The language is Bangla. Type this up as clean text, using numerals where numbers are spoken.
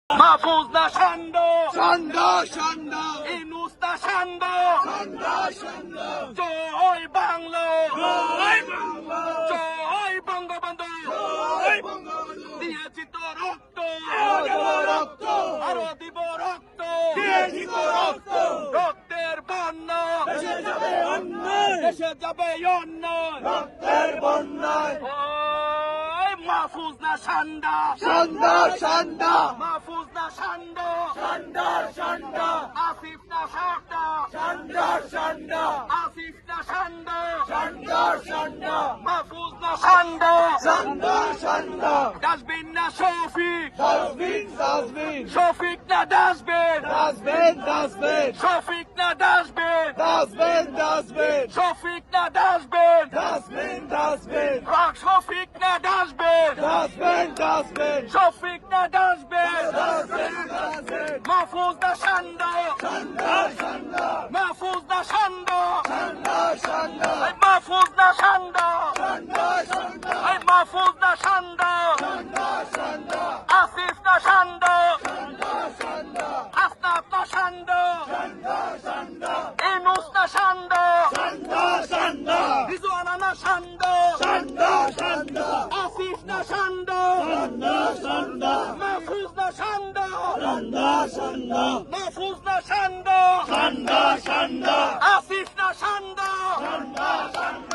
মাহফুজ না সান্ড সান্ড সান্ড ইনুস না সান্ড সান্ড সান্ড জয় বাংলা জয় বাংলা জয় বঙ্গবন্ধু জয় বঙ্গবন্ধু দিয়েছি তো রক্ত দেব রক্ত আরো দিব রক্ত দিয়েছি তো রক্ত রক্তের বন্যা দেশে যাবে অন্যায় দেশে যাবে অন্যায় রক্তের বন্যায় ওই মাহফুজ না সান্ডা সান্ড সান্ড মাহফুজ না সান্ড সান্ড সান্ড আসিফ না সান্ডা সান্ড সান্ড আসিফ না সান্ডা সান্ড সান্ড মাহফুজ না সান্ডা সান্ড সান্ড ডাস্টবিন না শফিক ডাস্টবিন ডাস্টবিন শফিক না ডাস্টবিন ডাস্টবিন ডাস্টবিন শফিক না ডাস্টবিন ডাস্টবিন ডাস্টবিন শফিক না ডাস্টবিন ডাস্টবিন ডাস্টবিন শফিক না ডাস্টবিন ডাস্টবিন ডাস্টবিন শফিক না ডাস্টবিন ডাস্টবিন ডাস্টবিন মাহফুজ না সান্ডা সান্ড সান্ড মাহফুজ না সান্ডা সান্ড সান্ড মাহফুজ না সান্ডা সান্ড সান্ড মাহফুজ না সান্ডা সান্ড সান্ড আসিফ না সান্ডা সান্ড সান্ড আসনাফ না সান্ডা সান্ড সান্ড ইনুস না সান্ডা সান্ড সান্ড রিজওয়ানা না সান্ডা সান্ড সান্ড আসিফ না সান্ডা সান্ড সান্ড মাহফুজ না সান্ডা সান্ড সান্ড মাহফুজ না সান্ডা সান্ড সান্ড আসিফ না সান্ডা সান্ড সান্ড